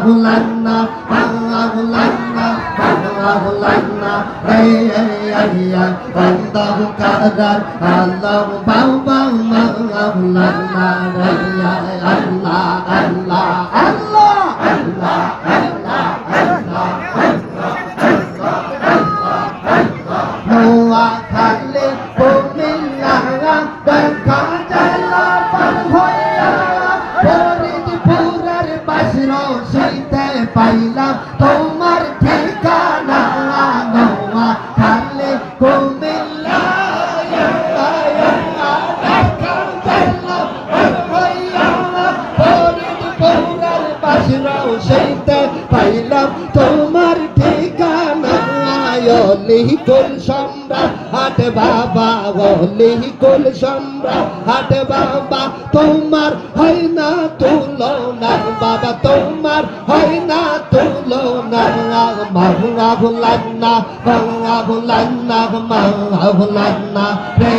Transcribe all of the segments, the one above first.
বাংলাহুলান্না বাংলাহুলান্না বাংলাহুলান্না আল্লাহু কাদার আল্লাহু বাবা বাংলাহুলান্না আল্লাহ আল্লাহ আল্লাহ আল্লাহ নোয়াখালী কুমিল্লা দেখা যায় পার হইয়া ফরিদপুরের বাঁশরশিতে পাইলাম তোমার ঠিকানা নোয়াখালী কুমিল্লা ফরিদপুরের বাঁশরশিতে পাইলাম তোমার ঠিকানা অলিকুল সম্রাট হাট বাবা অলিকুল সম্রাট হাট বাবা তোমার হয় না তুলনা বাবা তোমার হয় না তুলনা মাহুলা ভুলান্না মাহুলা ভুলান্না মাহুলা ভুলান্না রে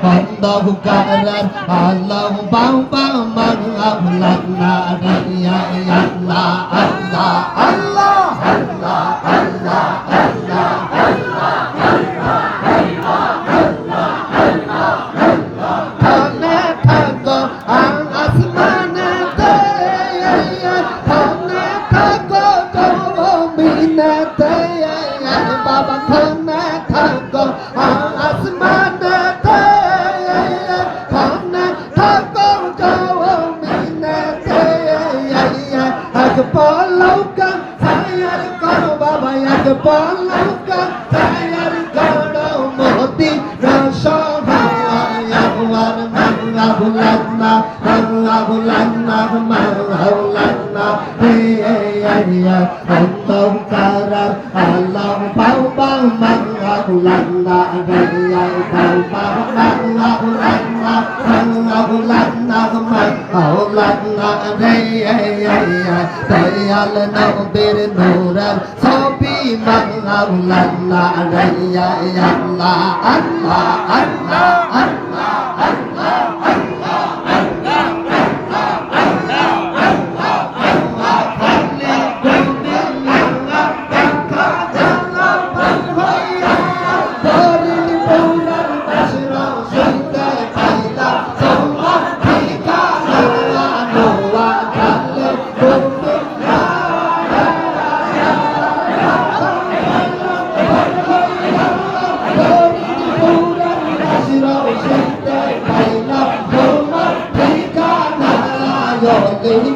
অন্ধকার আল্লাহ বাবা মাহুলা ভুলান্না রে আল্লাহ আল্লাহ আল্লাহ আল্লাহ আল্লাহ বাবা খানে থাকো আসমানেতে খানে থাকো জমিনেতে এক পলকা ছায়ার করো বাবা এক পলকা ছায়ার করো মোদি রসভায় আমার মাংলা ভুলান্না মাওলানা হে অন্ধকার আল্লাহ বাবা মাওলানা রে বাবা মাওলানা মাওলানা রে দয়াল নবীর নূরের ছবি মাওলানা রে আল্লাহ আল্লাহ আল্লাহ আল্লাহ আল্লাহ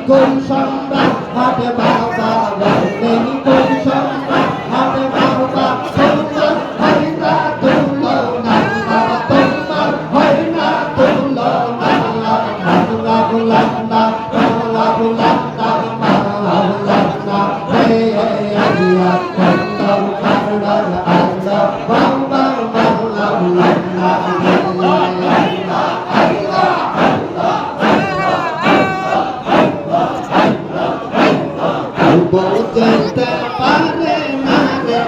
কোন সম্রাট হাটে বাবা নেই কোন সম্রাট হাটে বাবা তোমার হয় না তুলনা বাবা তোমার হয় না তুলনা বাংলা বুলান্না বাংলা বুলান্না মাওলানা হে আল্লাহ কন্দম কারণ আল্লাহ বাবা বাংলা বুলান্না বলতে পারে না রে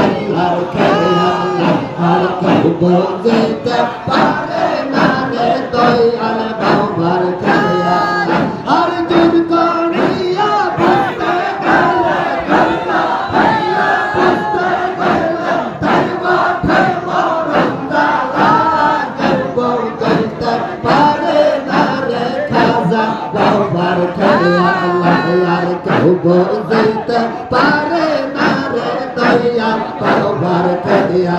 আল্লাহর খেলা আর কেউ বলতে পারে না রে দয়াল বাবার খেলা আর জোর করিয়া বুঝতে গেলে বুঝতে গেলে তাই মাঠে মরণ দালা কেউ বলতে পারে না রে খাজা বাবার খেলা আর কেউ বলতে পারে না রে দয়া বাবার খেলা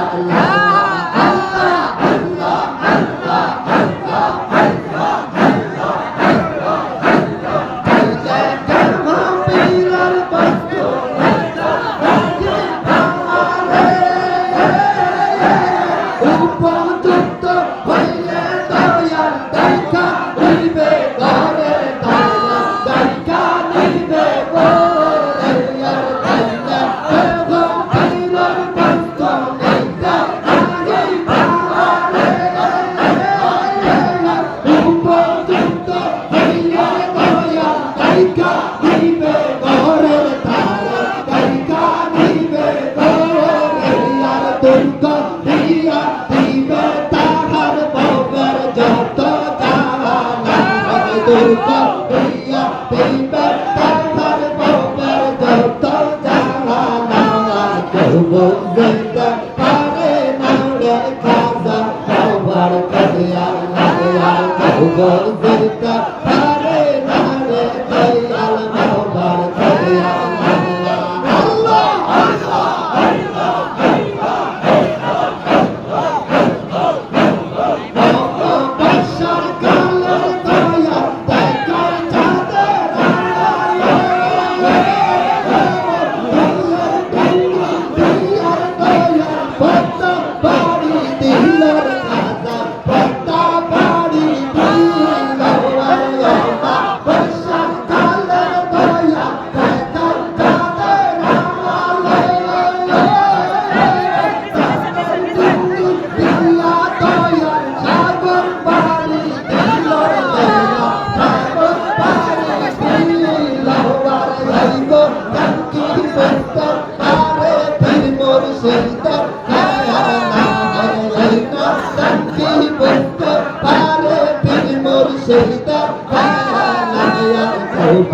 দিয়া দিবে তাহার বউয়ের যত জ্বালা কেউ বুঝতে পারে না রে খাজা বাবার করিয়া কেউ বুঝতে পারে না রে দয়াল বাবার করিয়া আল্লাহ আল্লাহ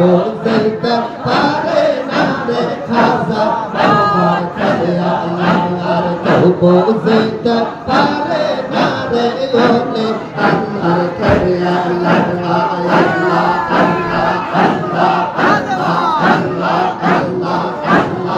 বুঝতে পারে না রে খাজা বাবার করিয়া বুঝতে পারে না রে ওলে আল্লাহর করিয়া আল্লাহ আল্লাহ আল্লাহ আল্লাহ আল্লাহ আল্লাহ আল্লাহ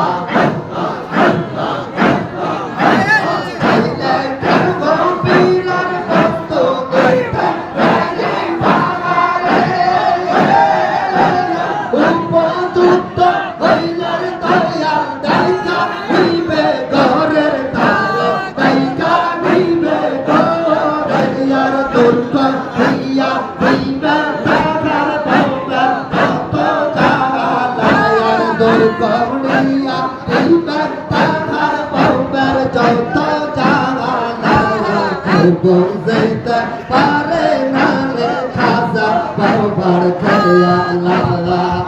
বুঝতে পারে না রে খাজা বাবার করিয়া আল্লাহ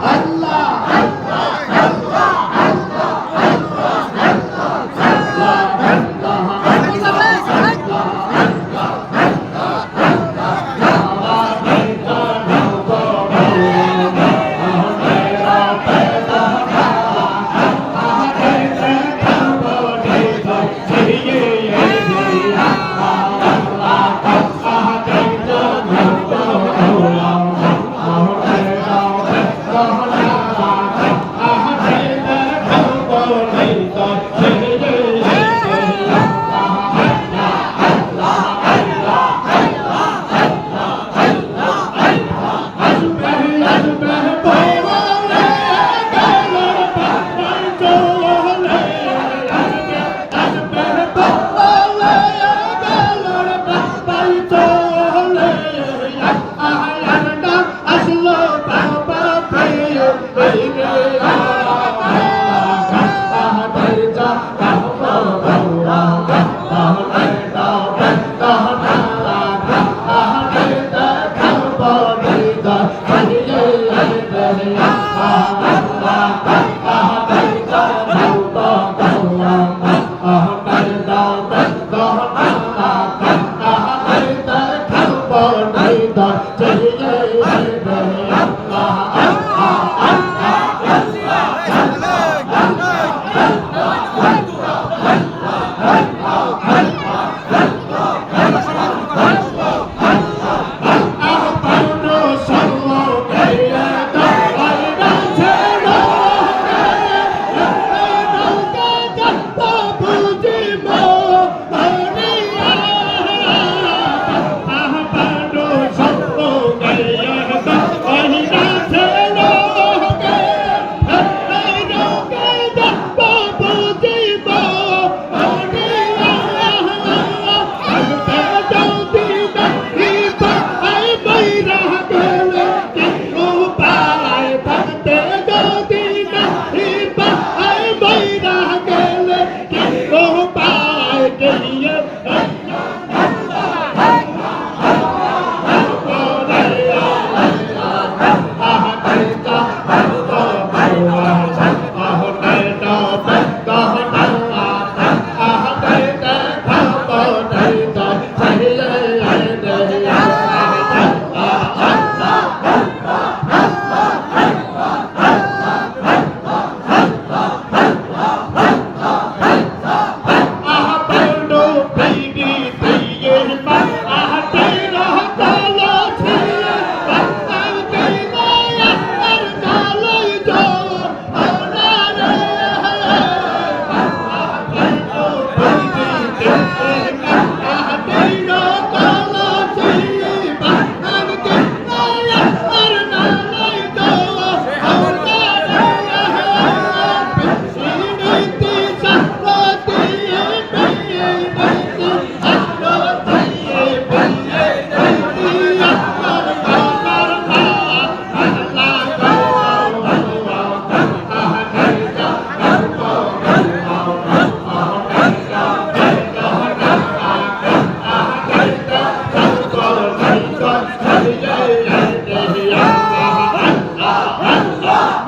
আল্লাহ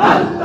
Allah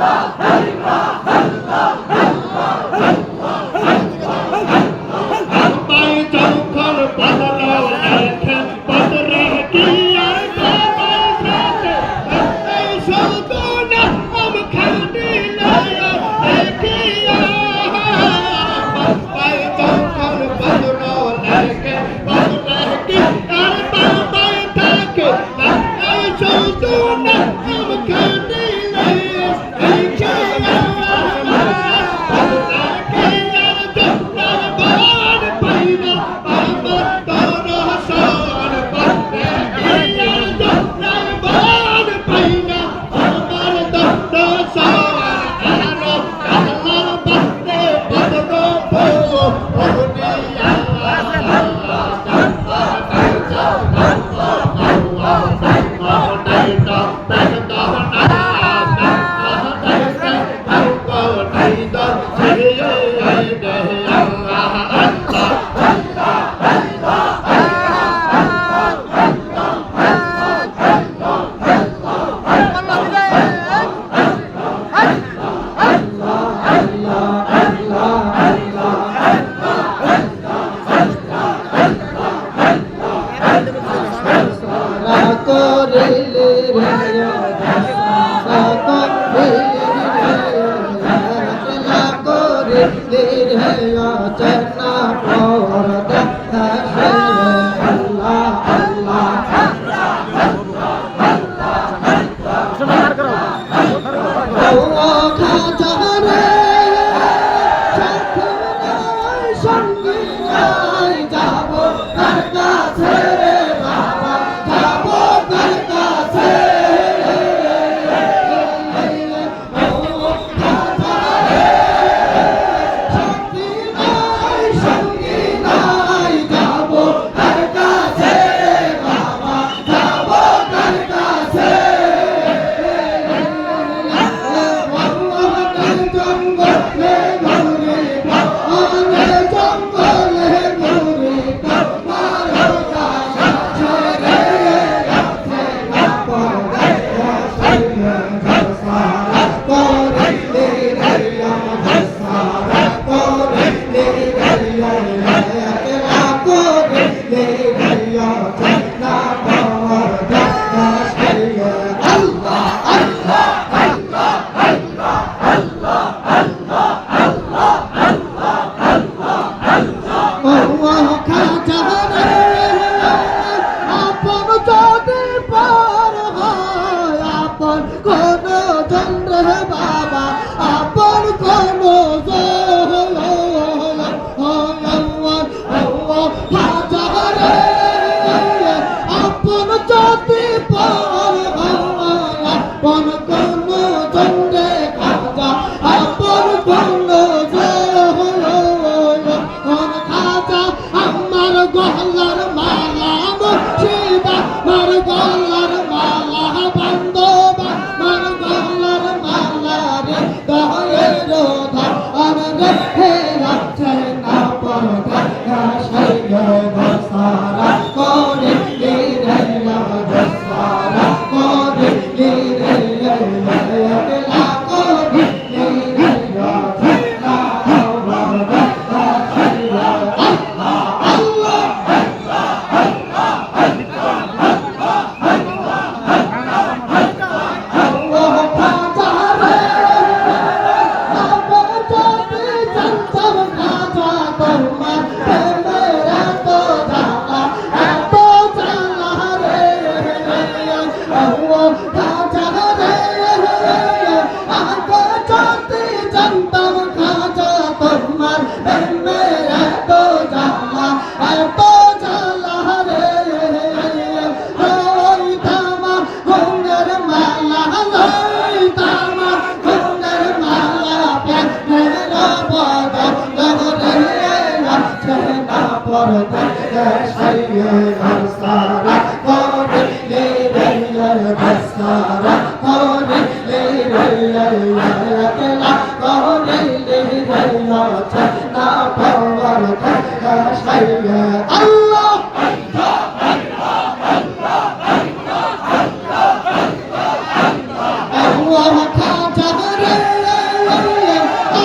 সারে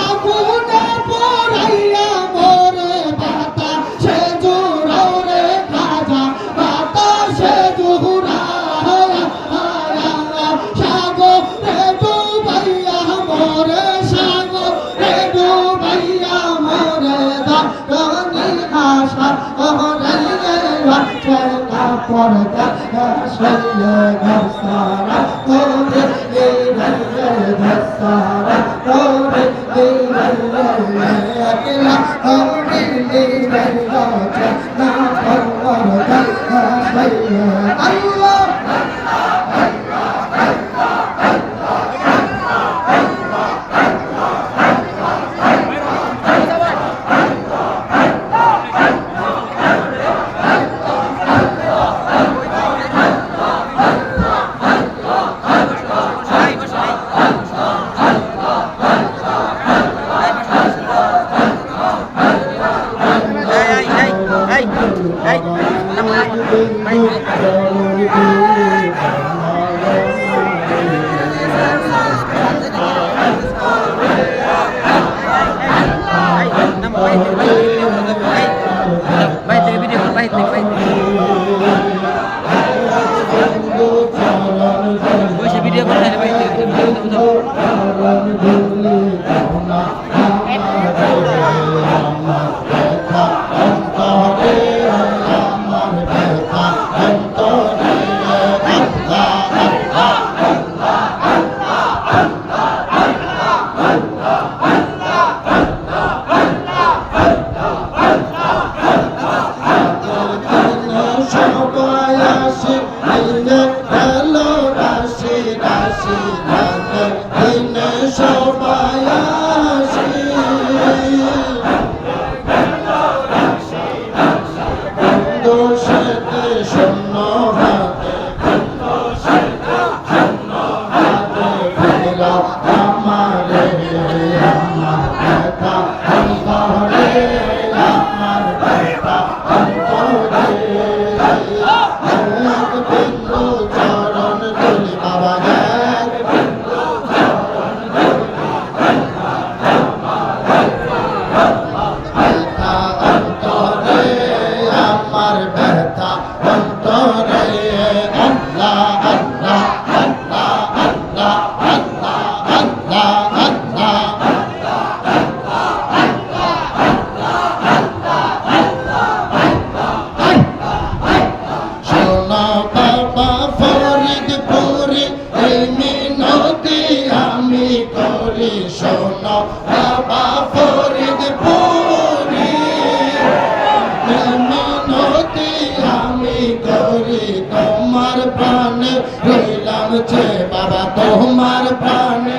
আগুনে পড়াইয়া মোরে বাতাসে জুড়াও রে খাজা বাতাসে জুড়াইয়া সাগরে ডুবাইয়া মোরে সাগরে ডুবাইয়া মোরে দাগনি আশা ওরে চলা পড়তা সইয়ে ঘরসারা তোরে গিরে ঘরসারা তোরে গিরে একলা তোরে গিরে চলা পড়তা সইয়ে আল্লাহ বাবা তোমার প্রাণে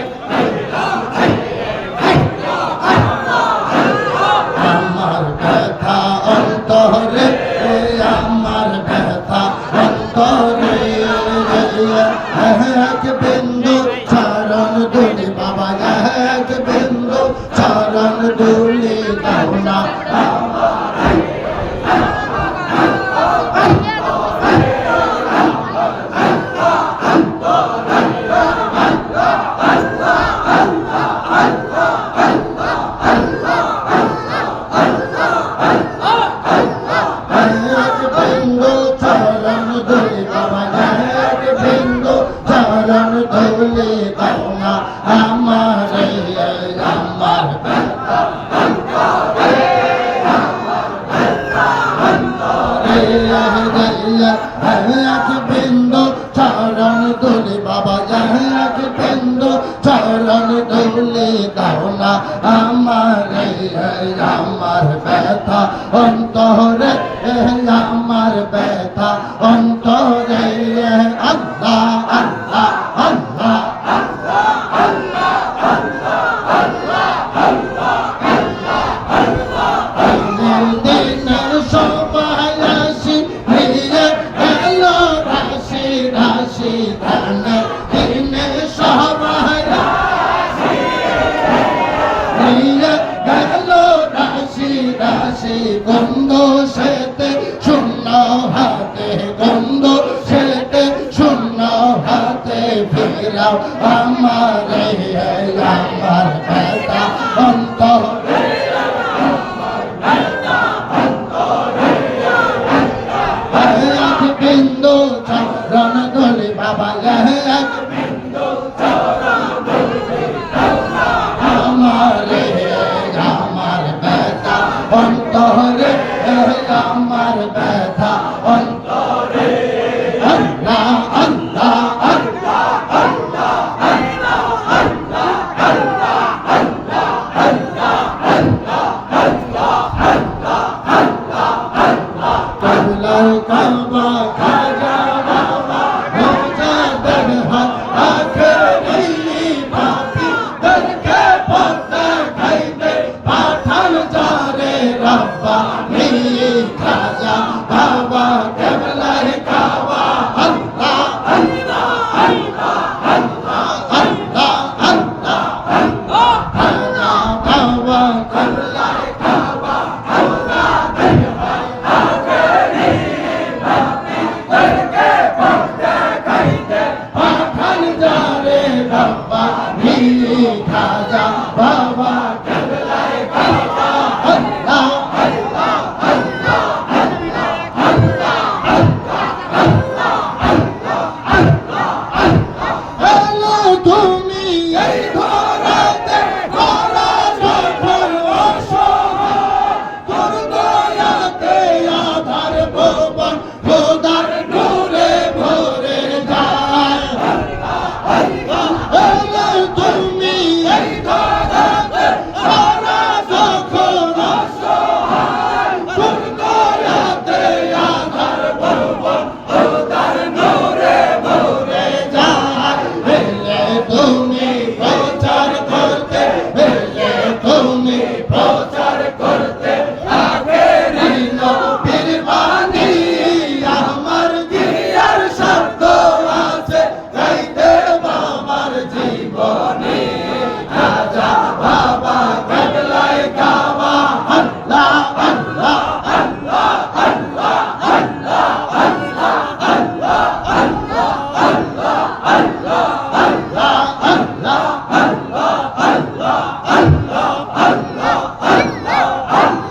আমার ব্যথা অন্তরে আমার ব্যথা অন্তরে এক বিন্দু চরণ দুলি বাবা এক বিন্দু চরণ দুলি দাও না এক বিন্দু চরণ দুলি বাবা এক বিন্দু চরণ দুলি দাও না আমার আমার ব্যথা অন্তরে আমার ব্যথা অন্তরে আল্লাহ আল্লাহ আল্লাহ গন্ধ সেতে শূন্য হাতে গন্ধ সেতে শূন্য হাতে ফেরা দাও আমারে আমার ব্যথা অন্তরে এক বিন্দু চরণ ধুলি বাবা এক আমারে আমার ব্যথা অন্তরে আমার ব্যথা অন্তরে আল্লাহ আল্লাহ কবুলার কাবা খাজা বাবা রোজা দেন হাত আখেরি পাপি দরকে পর্দা খাইতে পাঠান যারে রব্বা নি খাজা বাবা কেবলার কাবা আল্লাহ আল্লাহ আল্লাহ আল্লাহ আল্লাহ আল্লাহ আল্লাহ খাজা বাবা কেবলার কাবা রোজা দেন খাজা বাবা কেবলায় কাবা আল্লাহ আল্লাহ আল্লাহ আল্লাহ আল্লাহ আল্লাহ আল্লাহ আল্লাহ তুমি এই ধরাতে করা যখন অসহায় তোর দয়াতে আধার ভুবন খোদার নূরে ভরে যায় আল্লাহ আল্লাহ তুমি এই ধরাতে করা যখন অসহায় তোর দয়াতে আধার ভুবন খোদার নূরে ভরে যায় এলে তুমি প্রচার করতে এলে তুমি প্রচার করতে আখেরি নবীর বাণী আমার জিয়ার শব্দ আছে গাইতে বাবার জীবনী খাজা বাবা কেবলায় কাবা আল্লাহ আল্লাহ আল্লাহ আল্লাহ আল্লাহ আল্লাহ আল্লাহ আল্লাহ আল্লাহ আল্লাহ আল্লাহ আল্লাহ আল্লাহ আল্লাহ আল্লাহ আল্লাহ আল্লাহ আল্লাহ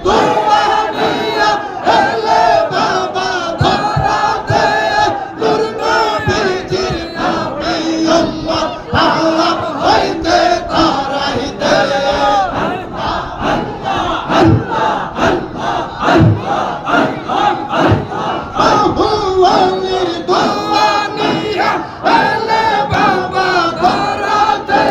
দুয়ারিয়া এলে বাবা ধরাতে নূর নবীজির নবী উম্মত পাপ হইতে তারাইতে আল্লাহ আল্লাহ আল্লাহ আল্লাহ আল্লাহ আল্লাহ দুয়ারিয়া এলে বাবা ধরাতে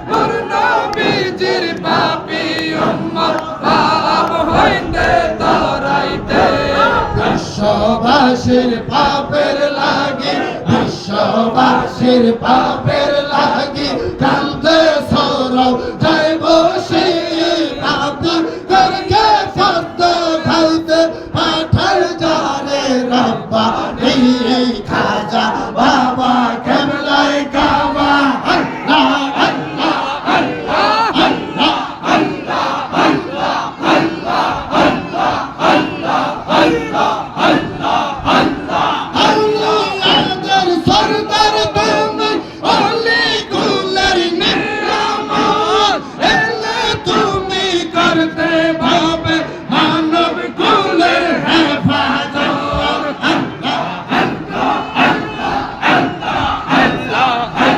নূর নবীজির পাপী উম্মত পাপ হইতে তারাইতে বিশ্ববাসীর পাপের লাগি বিশ্ববাসীর পাপের লাগি কান্দে সরব যাই বসে আপনি করকে ফদ্দ খাইতে পাঠার যারে রব্বা নি খাজা বাবা কেবলায় কাবা আল্লাহ আল্লাহ আল্লাহ আল্লাহ আল্লাহ আল্লাহ আল্লাহ আল্লাহ আল্লাহ আল্লাহ আল্লাহ আল্লাহ আল্লাহর সরদার তুমি অলি কুলের নিরামত এলে তুমি করতে ভাবে মানব কুলের হেফাজত আল্লাহ আল্লাহ আল্লাহ আল্লাহ আল্লাহ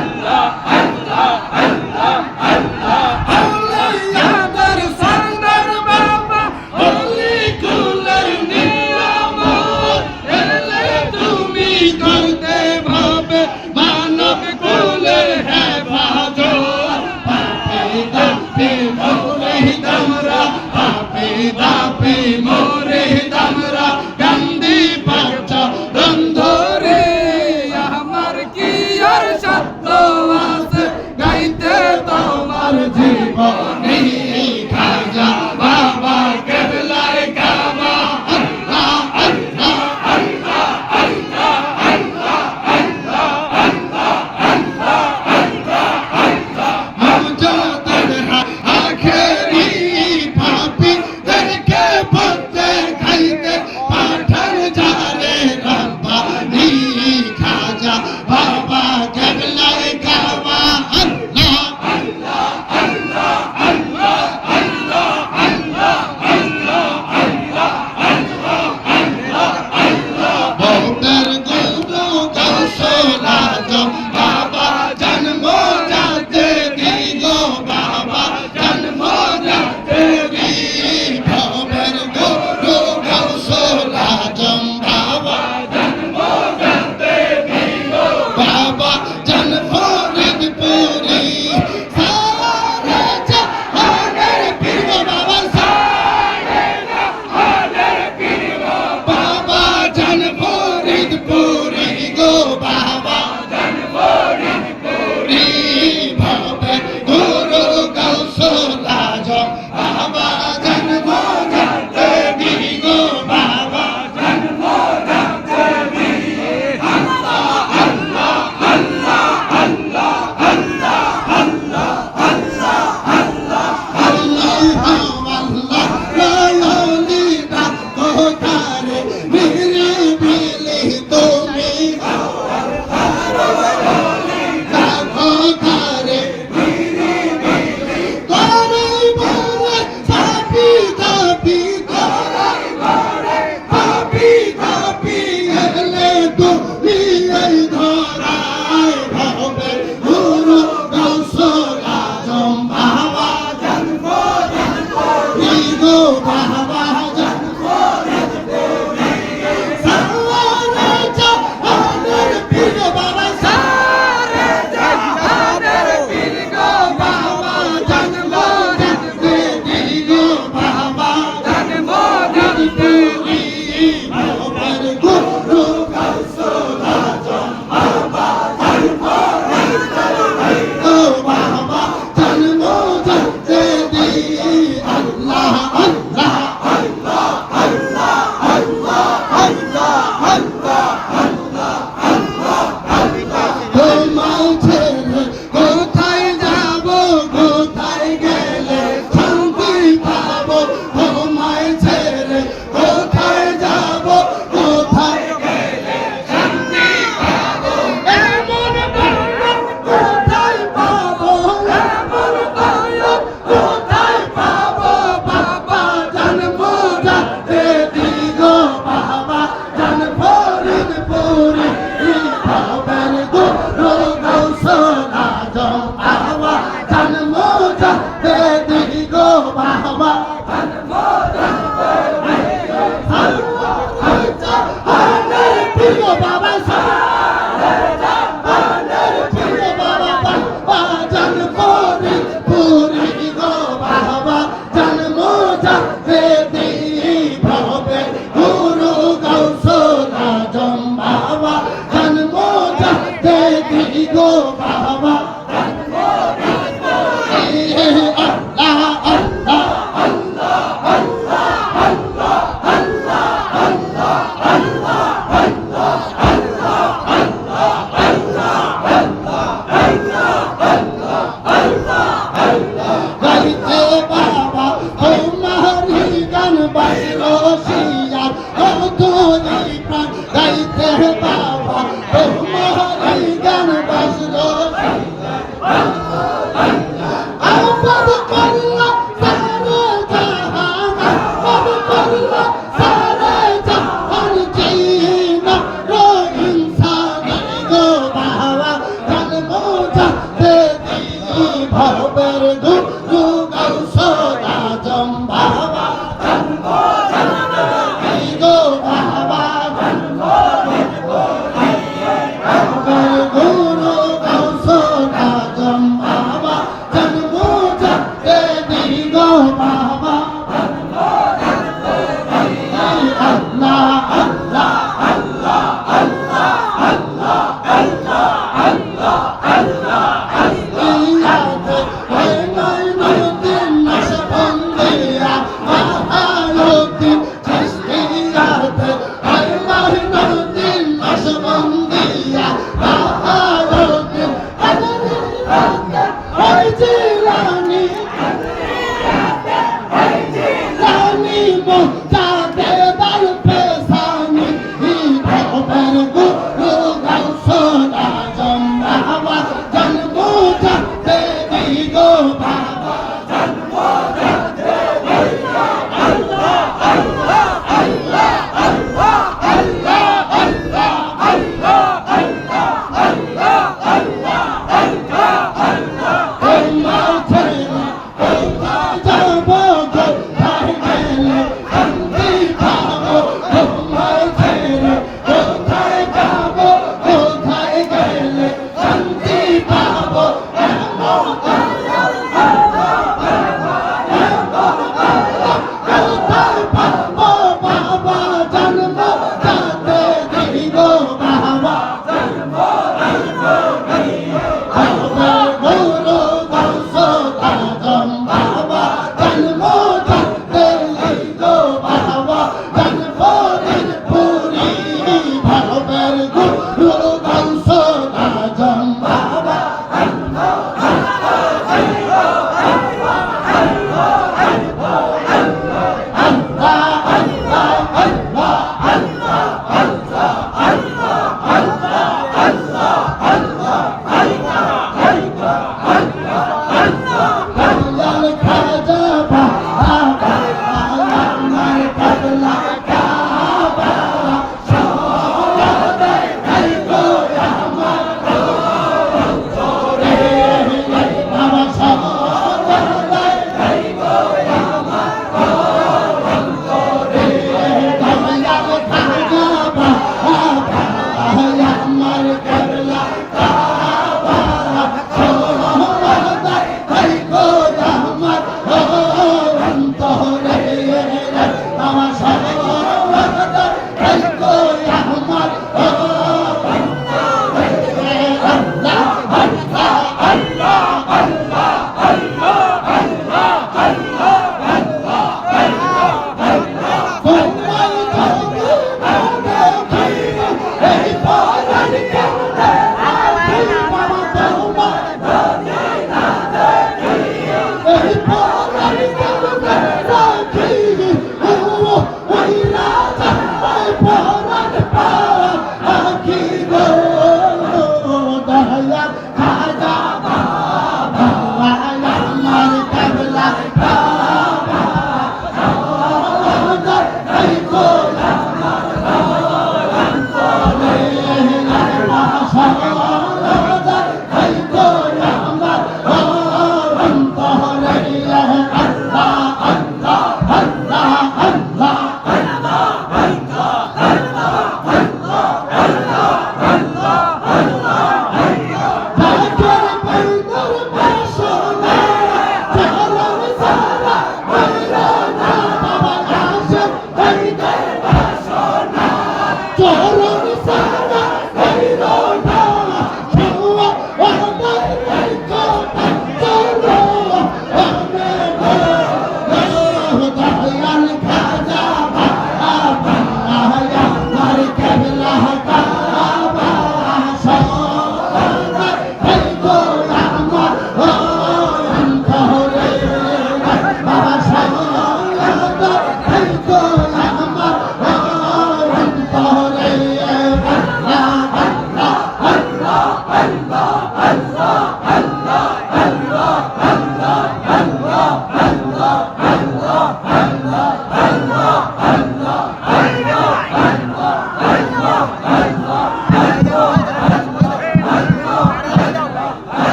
গো বাবা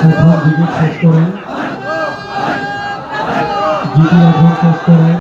প্রথম দিকে শেষ করে দ্বিতীয় ভোট শেষ করে